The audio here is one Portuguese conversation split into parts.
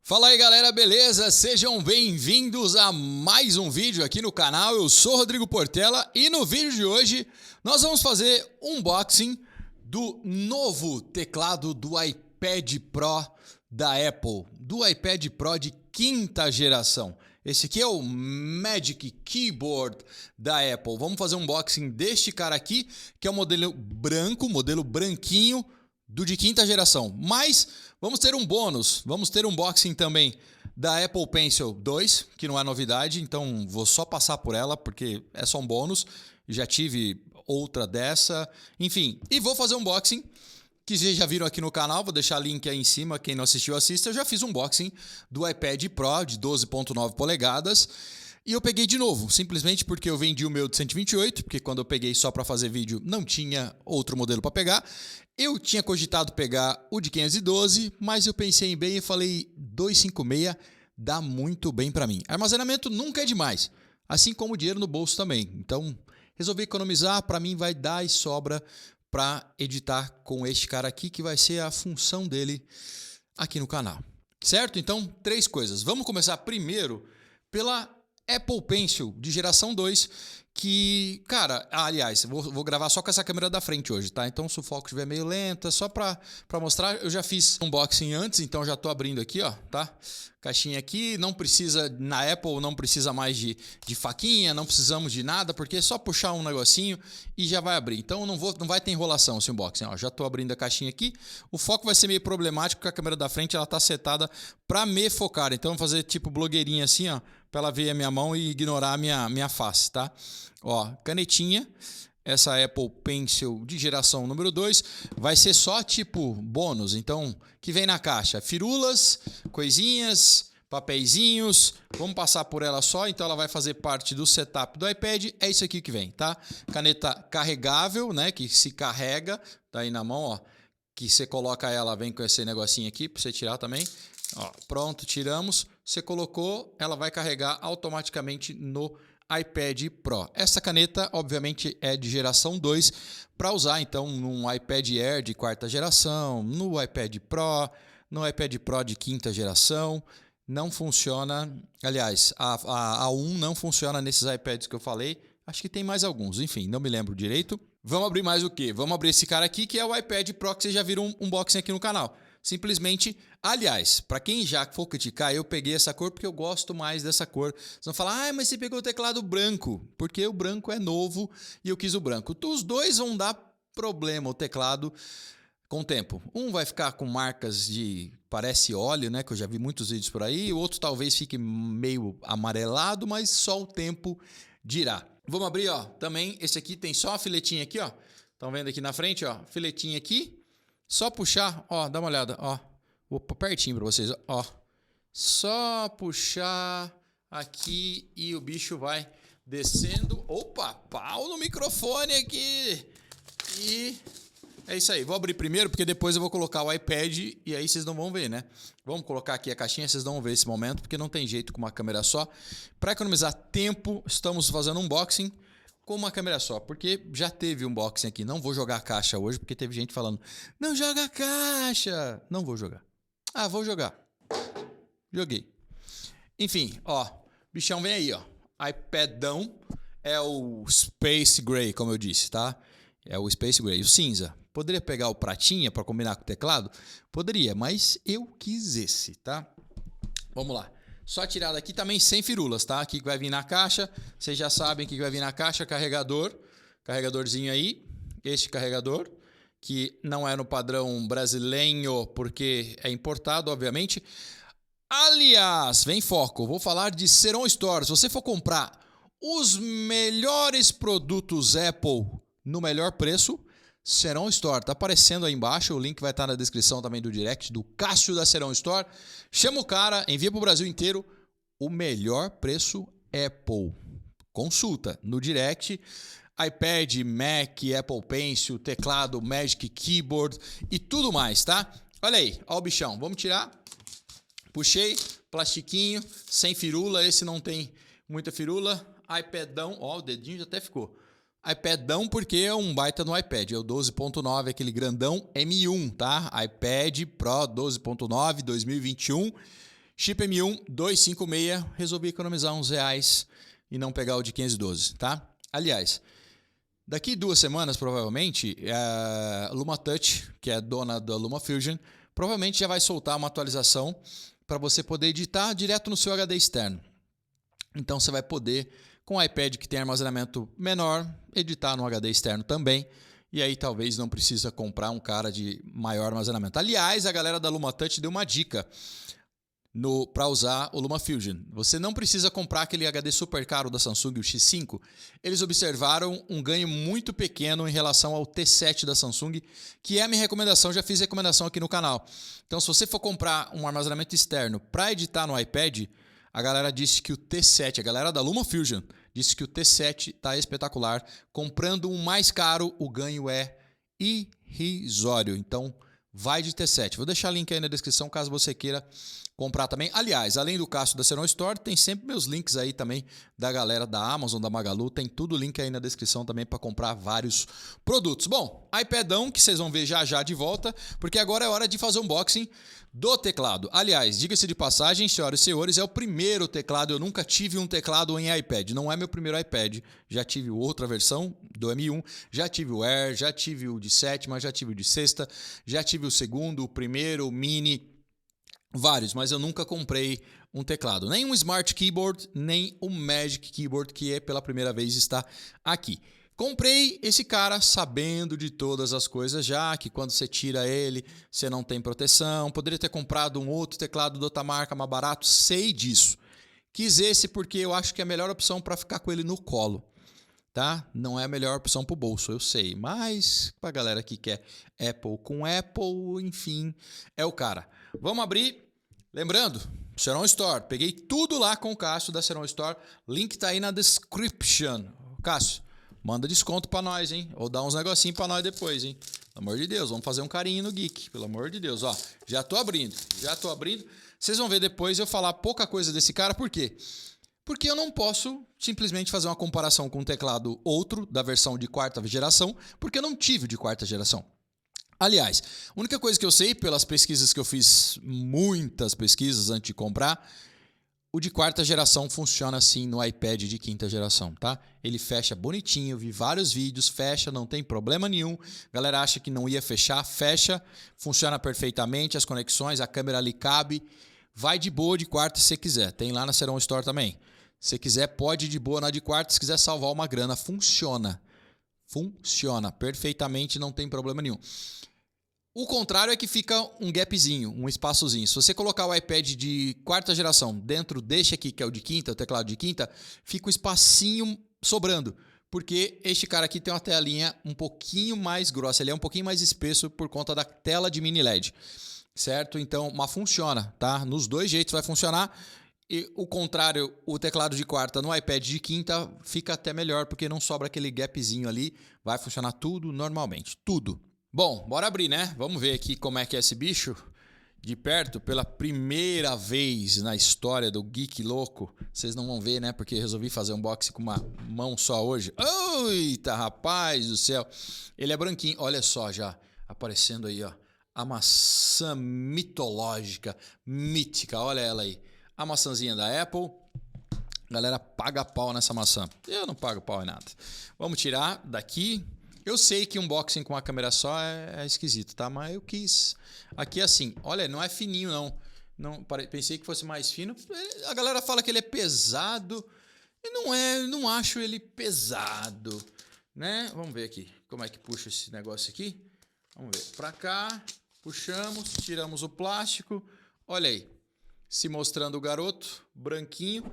Fala aí galera, beleza? Sejam bem-vindos a mais um vídeo aqui no canal. Eu sou Rodrigo Portela e no vídeo de hoje nós vamos fazer um unboxing do novo teclado do iPad Pro da Apple, do iPad Pro de quinta geração. Esse aqui é o Magic Keyboard da Apple. Vamos fazer um unboxing deste cara aqui, que é o modelo branco, modelo branquinho, do de quinta geração. Mas vamos ter um bônus, vamos ter um unboxing também da Apple Pencil 2, que não é novidade, então vou só passar por ela, porque é só um bônus. Já tive outra dessa, enfim. E vou fazer um unboxing, que vocês já viram aqui no canal, vou deixar link aí em cima, quem não assistiu assista. Eu já fiz um unboxing do iPad Pro de 12.9 polegadas. E eu peguei de novo, simplesmente porque eu vendi o meu de 128, porque quando eu peguei só para fazer vídeo não tinha outro modelo para pegar. Eu tinha cogitado pegar o de 512, mas eu pensei bem e falei 256 dá muito bem para mim. Armazenamento nunca é demais, assim como o dinheiro no bolso também. Então resolvi economizar, para mim vai dar e sobra para editar com este cara aqui, que vai ser a função dele aqui no canal. Certo? Então, três coisas. Vamos começar primeiro pela Apple Pencil de geração 2, que, cara, aliás, vou gravar só com essa câmera da frente hoje, tá? Então, se o foco estiver meio lento, é só pra mostrar. Eu já fiz unboxing antes, então já tô abrindo aqui, ó, tá? Caixinha aqui, não precisa, na Apple não precisa mais de faquinha, não precisamos de nada, porque é só puxar um negocinho e já vai abrir. Então, não vai ter enrolação esse unboxing, ó. Já tô abrindo a caixinha aqui. O foco vai ser meio problemático, porque a câmera da frente, ela tá setada pra me focar. Então, vou fazer tipo blogueirinha assim, ó, pra ela ver a minha mão e ignorar a minha face, tá? Ó, canetinha, essa Apple Pencil de geração número 2, vai ser só tipo bônus, então, que vem na caixa, firulas, coisinhas, papeizinhos, vamos passar por ela só, então ela vai fazer parte do setup do iPad, é isso aqui que vem, tá? Caneta carregável, né, que se carrega, tá aí na mão, ó, que você coloca ela, vem com esse negocinho aqui, pra você tirar também. Ó, pronto, tiramos. Você colocou, ela vai carregar automaticamente no iPad Pro. Essa caneta, obviamente, é de geração 2 para usar, então, num iPad Air de quarta geração, no iPad Pro, no iPad Pro de quinta geração. Não funciona, aliás, a A1 não funciona nesses iPads que eu falei. Acho que tem mais alguns, enfim, não me lembro direito. Vamos abrir mais o quê? Vamos abrir esse cara aqui, que é o iPad Pro, que vocês já viram um unboxing aqui no canal. Simplesmente, aliás, para quem já for criticar, eu peguei essa cor porque eu gosto mais dessa cor. Vocês vão falar, mas você pegou o teclado branco, porque o branco é novo e eu quis o branco. Os dois vão dar problema, o teclado, com o tempo. Um vai ficar com marcas de, parece óleo, né, que eu já vi muitos vídeos por aí. O outro talvez fique meio amarelado, mas só o tempo dirá. Vamos abrir, ó, também, esse aqui tem só a filetinha aqui, ó. Estão vendo aqui na frente, ó, filetinha aqui. Só puxar, ó, dá uma olhada, ó. Vou pôr pertinho para vocês, ó. Só puxar aqui e o bicho vai descendo. Opa, pau no microfone aqui. E é isso aí. Vou abrir primeiro porque depois eu vou colocar o iPad e aí vocês não vão ver, né? Vamos colocar aqui a caixinha, vocês não vão ver esse momento porque não tem jeito com uma câmera só. Para economizar tempo, estamos fazendo um unboxing com uma câmera só, porque já teve um unboxing aqui. Não vou jogar a caixa hoje, porque teve gente falando, não joga a caixa. Não vou jogar. Ah, vou jogar. Joguei. Enfim, ó, bichão vem aí, ó. iPadão é o Space Gray, como eu disse, tá? É o Space Gray, o cinza. Poderia pegar o pratinha para combinar com o teclado? Poderia, mas eu quis esse, tá? Vamos lá. Só tirar daqui também sem firulas, tá? Aqui que vai vir na caixa, vocês já sabem que vai vir na caixa, carregador, carregadorzinho aí, este carregador, que não é no padrão brasileiro, porque é importado, obviamente. Aliás, vem foco, vou falar de Seron Store. Se você for comprar os melhores produtos Apple no melhor preço, Seron Store, tá aparecendo aí embaixo, o link vai estar na descrição também do direct do Cássio da Seron Store. Chama o cara, envia para o Brasil inteiro o melhor preço Apple. Consulta no direct, iPad, Mac, Apple Pencil, teclado, Magic Keyboard e tudo mais, tá? Olha aí, ó o bichão, vamos tirar. Puxei, plastiquinho, sem firula, esse não tem muita firula. iPadão, ó, o dedinho já até ficou. iPadão porque é um baita no iPad, é o 12.9, aquele grandão M1, tá? iPad Pro 12.9 2021. Chip M1 256, resolvi economizar uns reais e não pegar o de 512, tá? Aliás, daqui 2 semanas, provavelmente, a LumaTouch, que é dona da LumaFusion, provavelmente já vai soltar uma atualização para você poder editar direto no seu HD externo. Então você vai poder, com o iPad que tem armazenamento menor, editar no HD externo também. E aí talvez não precisa comprar um cara de maior armazenamento. Aliás, a galera da LumaTouch deu uma dica para usar o LumaFusion. Você não precisa comprar aquele HD super caro da Samsung, o X5. Eles observaram um ganho muito pequeno em relação ao T7 da Samsung, que é a minha recomendação, já fiz recomendação aqui no canal. Então, se você for comprar um armazenamento externo para editar no iPad, a galera disse que o T7, a galera da LumaFusion, disse que o T7 está espetacular. Comprando um mais caro, o ganho é irrisório. Então, vai de T7. Vou deixar o link aí na descrição caso você queira comprar também. Aliás, além do Cássio da Seron Store, tem sempre meus links aí também da galera da Amazon, da Magalu. Tem tudo link aí na descrição também para comprar vários produtos. Bom, iPadão que vocês vão ver já já de volta, porque agora é hora de fazer um unboxing do teclado. Aliás, diga-se de passagem, senhoras e senhores, é o primeiro teclado. Eu nunca tive um teclado em iPad. Não é meu primeiro iPad. Já tive outra versão do M1. Já tive o Air, já tive o de 7ª, já tive o de 6ª, já tive o segundo, o primeiro, o Mini. Vários, mas eu nunca comprei um teclado. Nem um Smart Keyboard, nem o Magic Keyboard, que é pela primeira vez está aqui. Comprei esse cara sabendo de todas as coisas já, que quando você tira ele, você não tem proteção. Poderia ter comprado um outro teclado de outra marca mais barato, sei disso. Quis esse porque eu acho que é a melhor opção para ficar com ele no colo. Tá? Não é a melhor opção para o bolso, eu sei. Mas para a galera que quer Apple com Apple, enfim, é o cara. Vamos abrir. Lembrando, Seron Store. Peguei tudo lá com o Cássio da Seron Store. Link tá aí na description. Cássio, manda desconto para nós, hein? Ou dá uns negocinhos para nós depois, hein? Pelo amor de Deus, vamos fazer um carinho no Geek. Pelo amor de Deus, ó. Já tô abrindo. Vocês vão ver depois eu falar pouca coisa desse cara. Por quê? Porque eu não posso simplesmente fazer uma comparação com um teclado outro da versão de 4ª geração, porque eu não tive o de 4ª geração. Aliás, a única coisa que eu sei, pelas pesquisas que eu fiz, muitas pesquisas antes de comprar, o de 4ª geração funciona assim no iPad de 5ª geração, tá? Ele fecha bonitinho, vi vários vídeos, fecha, não tem problema nenhum. A galera acha que não ia fechar, fecha, funciona perfeitamente, as conexões, a câmera ali cabe. Vai de boa de 4ª se você quiser, tem lá na Seron Store também. Se quiser, pode ir de boa na de 4ª, se quiser salvar uma grana, funciona. Funciona perfeitamente, não tem problema nenhum. O contrário é que fica um gapzinho, um espaçozinho. Se você colocar o iPad de 4ª geração dentro deste aqui, que é o de 5ª, o teclado de 5ª, fica um espacinho sobrando. Porque este cara aqui tem uma telinha um pouquinho mais grossa, ele é um pouquinho mais espesso por conta da tela de mini LED. Certo? Então, mas funciona, tá? Nos dois jeitos vai funcionar. E o contrário, o teclado de 4ª no iPad de 5ª fica até melhor, porque não sobra aquele gapzinho ali. Vai funcionar tudo normalmente, tudo. Bom, bora abrir, né? Vamos ver aqui como é que é esse bicho de perto. Pela primeira vez na história do Geek Louco. Vocês não vão ver, né? Porque eu resolvi fazer um unboxing com uma mão só hoje. Eita, rapaz do céu. Ele é branquinho. Olha só já aparecendo aí, ó. A maçã mitológica, mítica. Olha ela aí. A maçãzinha da Apple. Galera, paga pau nessa maçã. Eu não pago pau em nada. Vamos tirar daqui. Eu sei que unboxing com uma câmera só é esquisito, tá? Mas eu quis. Aqui assim, olha, não é fininho não. Pensei que fosse mais fino. A galera fala que ele é pesado. E não é, eu não acho ele pesado, né? Vamos ver aqui como é que puxa esse negócio aqui. Vamos ver. Pra cá, puxamos, tiramos o plástico. Olha aí, se mostrando o garoto, branquinho.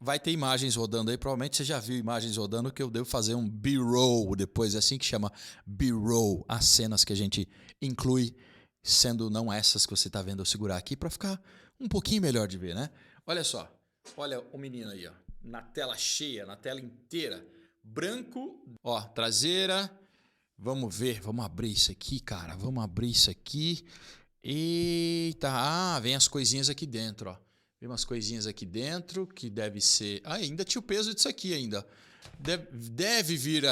Vai ter imagens rodando aí, provavelmente você já viu imagens rodando, que eu devo fazer um B-roll depois, é assim que chama B-roll, as cenas que a gente inclui, sendo não essas que você está vendo eu segurar aqui, para ficar um pouquinho melhor de ver, né? Olha só, olha o menino aí, ó, na tela cheia, na tela inteira, branco, ó, traseira, vamos ver, vamos abrir isso aqui, cara, vamos abrir isso aqui, eita, vem as coisinhas aqui dentro, ó. Tem umas coisinhas aqui dentro que deve ser... ainda tinha o peso disso aqui ainda. Deve vir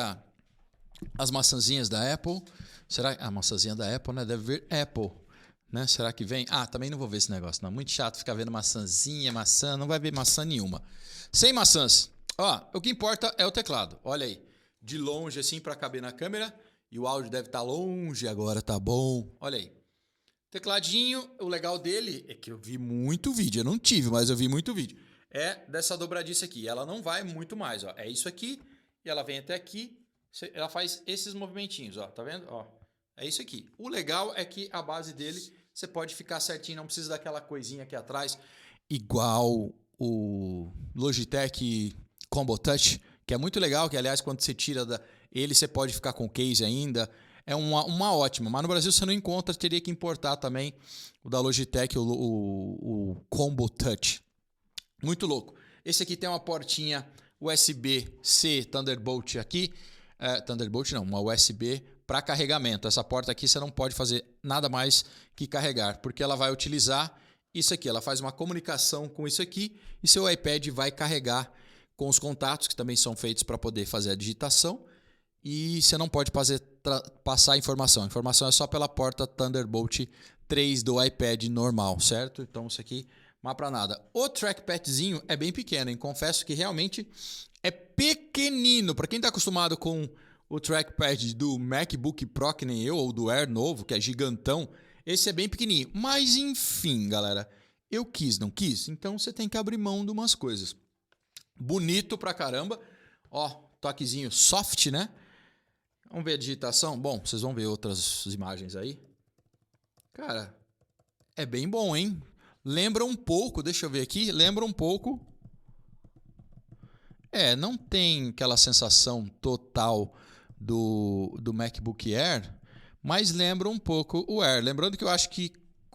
as maçãzinhas da Apple. Será que a maçãzinha da Apple, né? Deve vir Apple. né? Será que vem? Ah, também não vou ver esse negócio, não. Muito chato ficar vendo maçãzinha, maçã. Não vai ver maçã nenhuma. Sem maçãs. Ó, o que importa é o teclado. Olha aí. De longe, assim, para caber na câmera. E o áudio deve estar longe agora, tá bom. Olha aí. Tecladinho, o legal dele é que eu vi muito vídeo. Eu não tive, mas eu vi muito vídeo. É dessa dobradiça aqui. Ela não vai muito mais, ó. É isso aqui. E ela vem até aqui. Ela faz esses movimentinhos, ó. Tá vendo? Ó. É isso aqui. O legal é que a base dele você pode ficar certinho. Não precisa daquela coisinha aqui atrás. Igual o Logitech Combo Touch. Que é muito legal. Que, aliás, quando você tira ele, você pode ficar com o case ainda. É uma ótima, mas no Brasil você não encontra, teria que importar também o da Logitech, o Combo Touch. Muito louco. Esse aqui tem uma portinha USB-C Thunderbolt aqui. Thunderbolt não, uma USB para carregamento. Essa porta aqui você não pode fazer nada mais que carregar, porque ela vai utilizar isso aqui. Ela faz uma comunicação com isso aqui e seu iPad vai carregar com os contatos, que também são feitos para poder fazer a digitação. E você não pode passar informação. A informação é só pela porta Thunderbolt 3 do iPad normal, certo? Então isso aqui, não é para nada. O trackpadzinho é bem pequeno, hein? Confesso que realmente é pequenino. Para quem está acostumado com o trackpad do MacBook Pro, que nem eu, ou do Air novo, que é gigantão, esse é bem pequenininho. Mas enfim, galera, eu quis, não quis? Então você tem que abrir mão de umas coisas. Bonito pra caramba. Ó, toquezinho soft, né? Vamos ver a digitação? Bom, vocês vão ver outras imagens aí. Cara, é bem bom, hein? Lembra um pouco, deixa eu ver aqui, lembra um pouco. Não tem aquela sensação total do MacBook Air, mas lembra um pouco o Air. Lembrando que eu acho que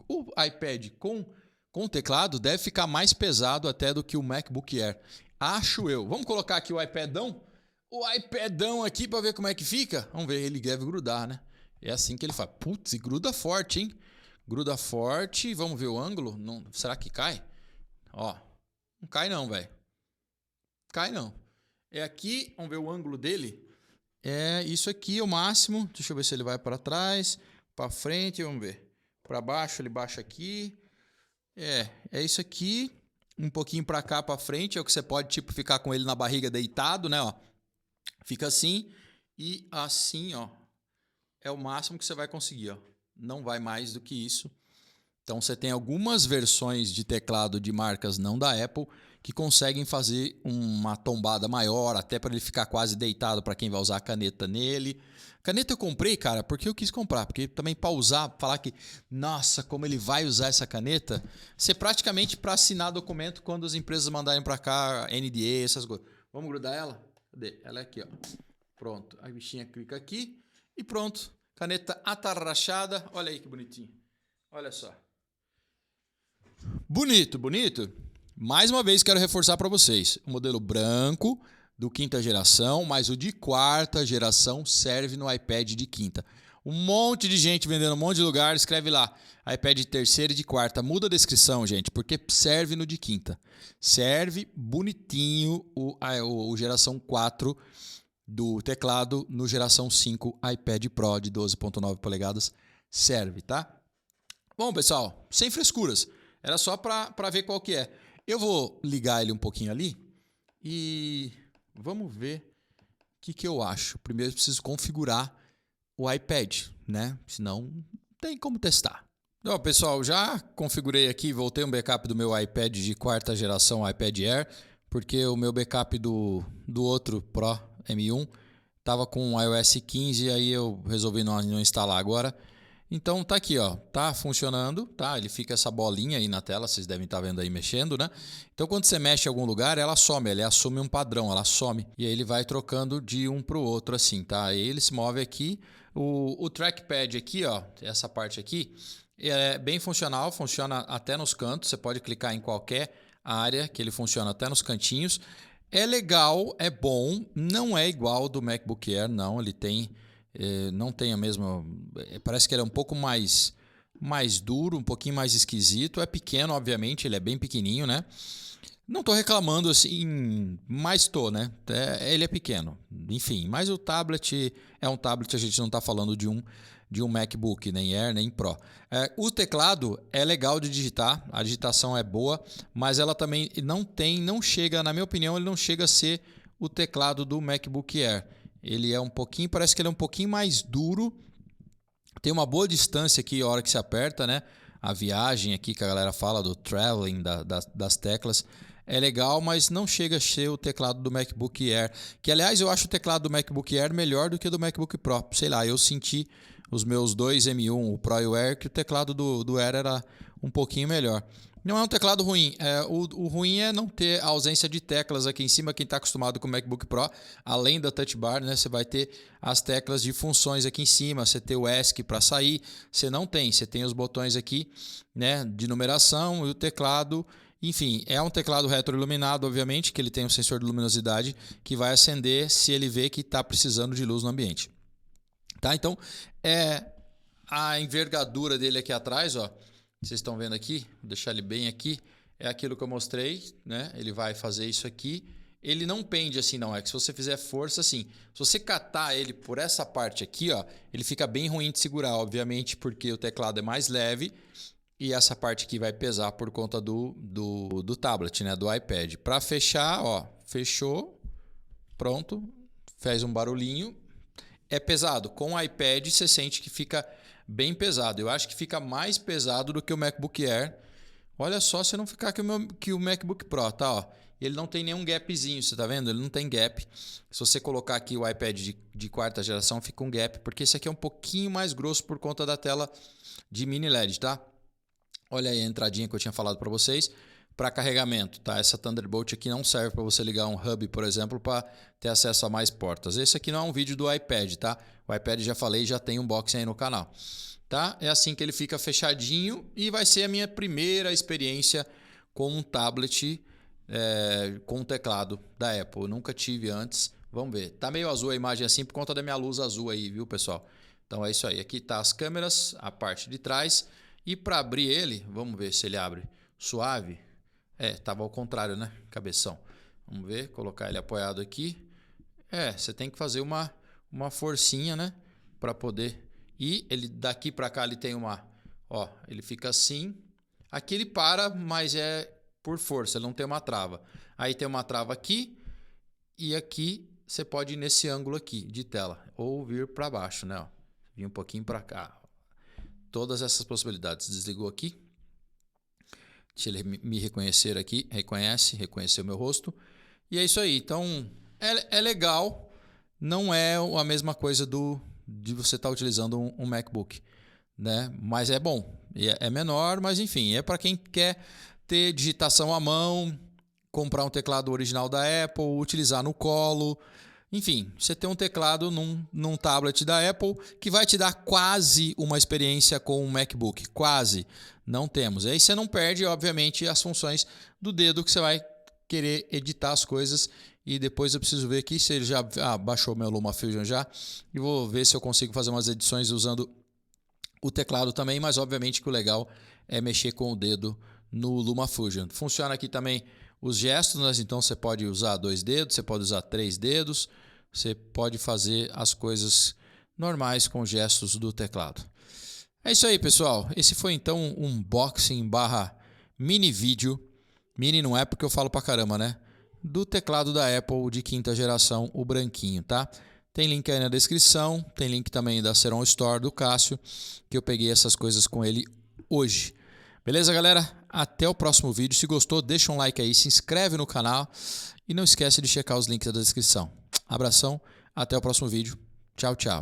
o iPad com o teclado deve ficar mais pesado até do que o MacBook Air. Acho eu. Vamos colocar aqui o iPadão? O iPadão aqui para ver como é que fica. Vamos ver, ele deve grudar, né? É assim que ele faz. Putz, gruda forte, hein? Gruda forte. Vamos ver o ângulo. Não, será que cai? Ó, não cai não, velho. Cai não. É aqui, vamos ver o ângulo dele. É isso aqui, o máximo. Deixa eu ver se ele vai para trás, para frente, vamos ver. Para baixo, ele baixa aqui. É isso aqui. Um pouquinho para cá, para frente. É o que você pode, tipo, ficar com ele na barriga deitado, né? Ó. Fica assim e assim, ó. É o máximo que você vai conseguir, ó. Não vai mais do que isso. Então você tem algumas versões de teclado de marcas não da Apple que conseguem fazer uma tombada maior, até para ele ficar quase deitado para quem vai usar a caneta nele. Caneta eu comprei, cara, porque eu quis comprar, porque também para usar, falar que, nossa, como ele vai usar essa caneta, ser praticamente para assinar documento quando as empresas mandarem para cá, NDA, essas coisas. Vamos grudar ela? Cadê? Ela é aqui, ó. Pronto. A bichinha clica aqui e pronto. Caneta atarrachada. Olha aí que bonitinho. Olha só. Bonito, bonito. Mais uma vez quero reforçar para vocês. O modelo branco do quinta geração, mas o de quarta geração serve no iPad de quinta. Um monte de gente vendendo um monte de lugar. Escreve lá. iPad de terceira e de quarta. Muda a descrição, gente, porque serve no de quinta. Serve bonitinho o geração 4 do teclado no geração 5 iPad Pro de 12.9 polegadas. Serve, tá? Bom, pessoal, sem frescuras. Era só para ver qual que é. Eu vou ligar ele um pouquinho ali e vamos ver o que eu acho. Primeiro eu preciso configurar o iPad, né? Senão não tem como testar. Então, pessoal, já configurei aqui, voltei um backup do meu iPad de quarta geração, iPad Air, porque o meu backup do outro Pro M1 estava com iOS 15 e aí eu resolvi não instalar agora. Então tá aqui, ó, tá funcionando, tá? Ele fica essa bolinha aí na tela, vocês devem estar vendo aí mexendo, né? Então quando você mexe em algum lugar, ela some, ele assume um padrão, ela some. E aí ele vai trocando de um para o outro assim, tá? Aí ele se move aqui. O trackpad aqui, ó, essa parte aqui, é bem funcional, funciona até nos cantos, você pode clicar em qualquer área que ele funciona até nos cantinhos. É legal, é bom, não é igual ao do MacBook Air, não, ele tem... não tem a mesma... Parece que ele é um pouco mais duro, um pouquinho mais esquisito. É pequeno, obviamente, ele é bem pequenininho, né? Não estou reclamando assim, mas estou, né? Ele é pequeno. Enfim, mas o tablet é um tablet, a gente não está falando de um de um MacBook, nem Air, nem Pro. O teclado é legal de digitar, a digitação é boa, mas ela também não chega, na minha opinião, ele não chega a ser o teclado do MacBook Air. Ele é um pouquinho, parece que ele é um pouquinho mais duro, tem uma boa distância aqui a hora que se aperta, né? A viagem aqui que a galera fala do traveling das teclas é legal, mas não chega a ser o teclado do MacBook Air, que aliás eu acho o teclado do MacBook Air melhor do que o do MacBook Pro. Sei lá, eu senti os meus dois M1, o Pro e o Air, que o teclado do Air era um pouquinho melhor. Não é um teclado ruim, o ruim é não ter a ausência de teclas aqui em cima. Quem está acostumado com o MacBook Pro, além da touch bar, né, você vai ter as teclas de funções aqui em cima, você tem o ESC para sair, você não tem, você tem os botões aqui, né, de numeração e o teclado. Enfim, é um teclado retroiluminado, obviamente, que ele tem um sensor de luminosidade que vai acender se ele vê que está precisando de luz no ambiente. Tá? Então, a envergadura dele aqui atrás, ó, vocês estão vendo aqui, vou deixar ele bem aqui, é aquilo que eu mostrei, né? Ele vai fazer isso aqui. Ele não pende assim não, é que se você fizer força assim, se você catar ele por essa parte aqui, ó, ele fica bem ruim de segurar, obviamente, porque o teclado é mais leve e essa parte aqui vai pesar por conta do tablet, né? Do iPad. Para fechar, ó, fechou, pronto, fez um barulhinho. É pesado. Com o iPad você sente que fica bem pesado. Eu acho que fica mais pesado do que o MacBook Air. Olha só se não ficar que o MacBook Pro, tá? Ó. Ele não tem nenhum gapzinho, você tá vendo? Ele não tem gap. Se você colocar aqui o iPad de quarta geração, fica um gap, porque esse aqui é um pouquinho mais grosso por conta da tela de mini LED, tá? Olha aí a entradinha que eu tinha falado para vocês. Para carregamento, tá? Essa Thunderbolt aqui não serve para você ligar um hub, por exemplo, para ter acesso a mais portas. Esse aqui não é um vídeo do iPad, tá? O iPad, já falei, já tem unboxing aí no canal, tá? É assim que ele fica fechadinho e vai ser a minha primeira experiência com um tablet com teclado da Apple. Eu nunca tive antes. Vamos ver. Tá meio azul a imagem assim por conta da minha luz azul aí, viu, pessoal? Então é isso aí. Aqui tá as câmeras, a parte de trás. E para abrir ele, vamos ver se ele abre suave. Tava ao contrário, né? Cabeção. Vamos ver, colocar ele apoiado aqui. Você tem que fazer uma forcinha, né? Para poder... E ele daqui para cá ele tem uma... Ó, ele fica assim. Aqui ele para, mas é por força, ele não tem uma trava. Aí tem uma trava aqui. E aqui você pode ir nesse ângulo aqui de tela. Ou vir para baixo, né? Ó, vir um pouquinho para cá. Todas essas possibilidades. Desligou aqui. Se ele me reconhecer aqui, reconheceu meu rosto. E é isso aí. Então, é legal. Não é a mesma coisa de você estar utilizando um MacBook, né? Mas é bom. É menor, mas enfim, é para quem quer ter digitação à mão, comprar um teclado original da Apple, utilizar no colo. Enfim, você tem um teclado num tablet da Apple que vai te dar quase uma experiência com um MacBook. Quase. Não temos. Aí você não perde, obviamente, as funções do dedo que você vai querer editar as coisas. E depois eu preciso ver aqui se ele já baixou meu LumaFusion já. E vou ver se eu consigo fazer umas edições usando o teclado também. Mas obviamente que o legal é mexer com o dedo no LumaFusion. Funciona aqui também os gestos, né? Então você pode usar 2 dedos, você pode usar 3 dedos. Você pode fazer as coisas normais com gestos do teclado. É isso aí, pessoal. Esse foi então um unboxing / mini vídeo. Mini não é porque eu falo pra caramba, né? Do teclado da Apple de 5ª geração, o branquinho, tá? Tem link aí na descrição. Tem link também da Seron Store do Cássio, que eu peguei essas coisas com ele hoje. Beleza, galera? Até o próximo vídeo. Se gostou, deixa um like aí, se inscreve no canal e não esquece de checar os links da descrição. Abração, até o próximo vídeo. Tchau, tchau.